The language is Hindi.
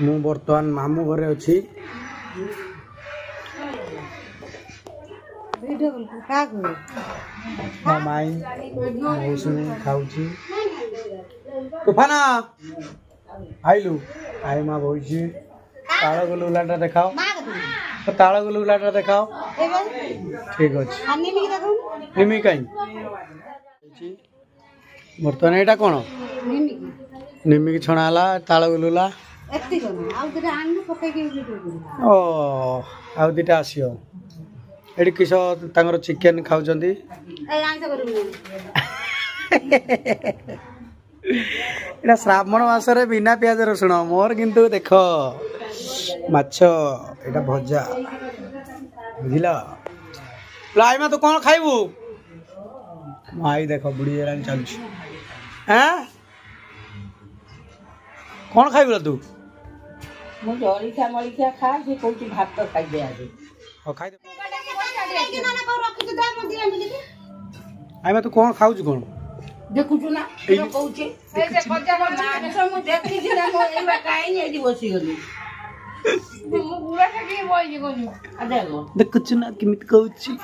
मु बर्तमान मामू घरे अच्छी माई मौसी खाऊची तूफाना आइलु आई माँ बोई ताल गुलुलाटा देखाओ ताल गुलुलाटा देखाओ ठीक अच्छे निमी कहीं बर्तमान यहाँ कौन निमिकी छणा ताल गुलुला ओ आउ दीटा आसियो एडी किस तांगर चिकेन खाउचंदी एटा श्रावण मासरे बिना प्याज रसुण मोर किंतु देख माछ एटा भजा बुझिला लाइमा तो कौन खाइबू माई देख बुढ़ी चलुची हैं कौन खाइबू तू मु जलिखा मलिखा खा से कोची भात तो खाइ दे आज हो खाइ दे आइमा तू कौन खाउछु कौन देखुछु ना ए कहूचे से कजा मांस मु देखि छी ना मो एबा काई नै एदी बसी गली मु बुरा खाके बोइ जे कोनी आ देखो देखुछु ना किमित कहूची